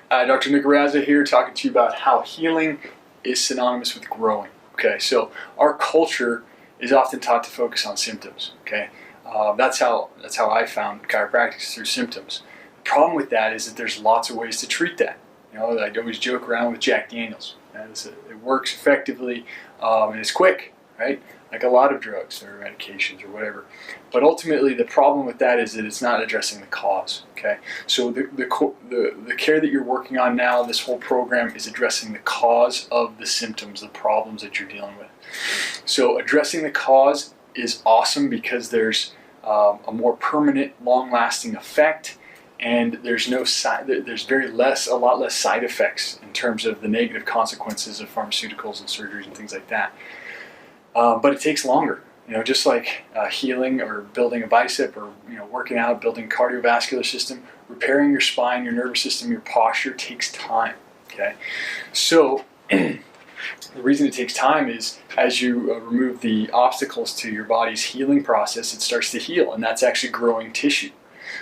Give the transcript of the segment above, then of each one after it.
Dr. Nick Araza here, talking to you about how healing is synonymous with growing. Okay, so our culture is often taught to focus on symptoms. Okay, that's how I found chiropractic, through symptoms. The problem with that is that there's lots of ways to treat that. You know, I always joke around with Jack Daniels. It works effectively and it's quick, right? Like a lot of drugs or medications or whatever. But ultimately, the problem with that is that it's not addressing the cause. Okay, so the care that you're working on now, this whole program, is addressing the cause of the symptoms, the problems that you're dealing with. So addressing the cause is awesome because there's a more permanent, long-lasting effect, and there's a lot less side effects in terms of the negative consequences of pharmaceuticals and surgeries and things like that. But it takes longer, just like healing or building a bicep, or working out, building cardiovascular system, repairing your spine, your nervous system, your posture takes time. Okay, so the reason it takes time is as you remove the obstacles to your body's healing process, it starts to heal, and that's actually growing tissue.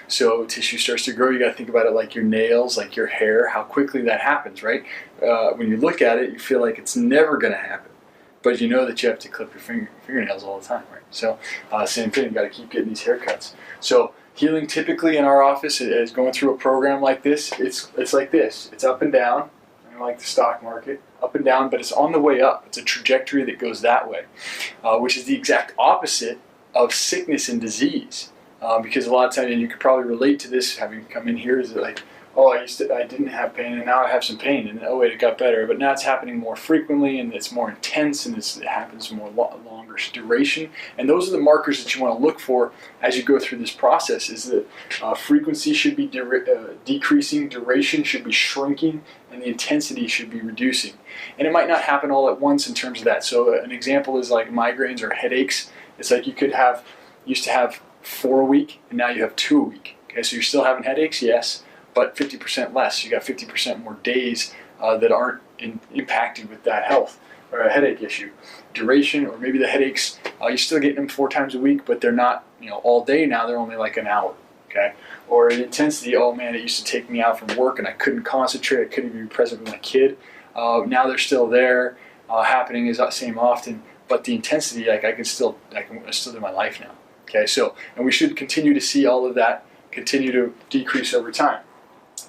So tissue starts to grow. You got to think about it like your nails, like your hair, how quickly that happens, right? When you look at it, you feel like it's never going to happen. But you know that you have to clip your fingernails all the time, right? So same thing, you got to keep getting these haircuts. So healing typically in our office is going through a program like this. It's like this. It's up and down, like the stock market, up and down, but it's on the way up. It's a trajectory that goes that way, which is the exact opposite of sickness and disease. Because a lot of times, and you could probably relate to this having come in here, is like, oh, I didn't have pain, and now I have some pain, and oh wait, it got better. But now it's happening more frequently, and it's more intense, and it happens more longer duration. And those are the markers that you want to look for as you go through this process. Is that frequency should be decreasing, duration should be shrinking, and the intensity should be reducing. And it might not happen all at once in terms of that. So an example is like migraines or headaches. It's like you used to have 4 a week, and now you have 2 a week. Okay, so you're still having headaches, yes, but 50% less. You got 50% more days that aren't impacted with that health or a headache issue. Duration, or maybe the headaches, you're still getting them 4 times a week, but they're not all day now. They're only like an hour. Okay, or the intensity. Oh man, it used to take me out from work, and I couldn't concentrate. I couldn't even be present with my kid. Now they're still there, happening is not same often, but the intensity, like I can still do my life now. Okay, so, and we should continue to see all of that continue to decrease over time.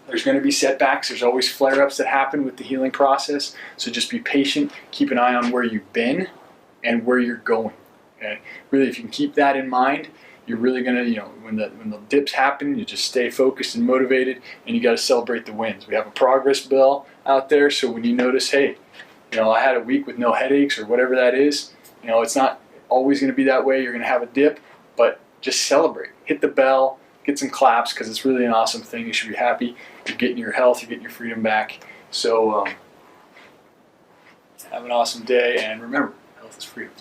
There's going to be setbacks. There's always flare-ups that happen with the healing process. So just be patient. Keep an eye on where you've been and where you're going. Okay, really, if you can keep that in mind, you're really going to, when the dips happen, you just stay focused and motivated, and you got to celebrate the wins. We have a progress bell out there, so when you notice, hey, I had a week with no headaches or whatever that is, it's not always going to be that way. You're going to have a dip. But just celebrate. Hit the bell, get some claps, because it's really an awesome thing. You should be happy. You're getting your health, you're getting your freedom back. So have an awesome day, and remember, health is freedom.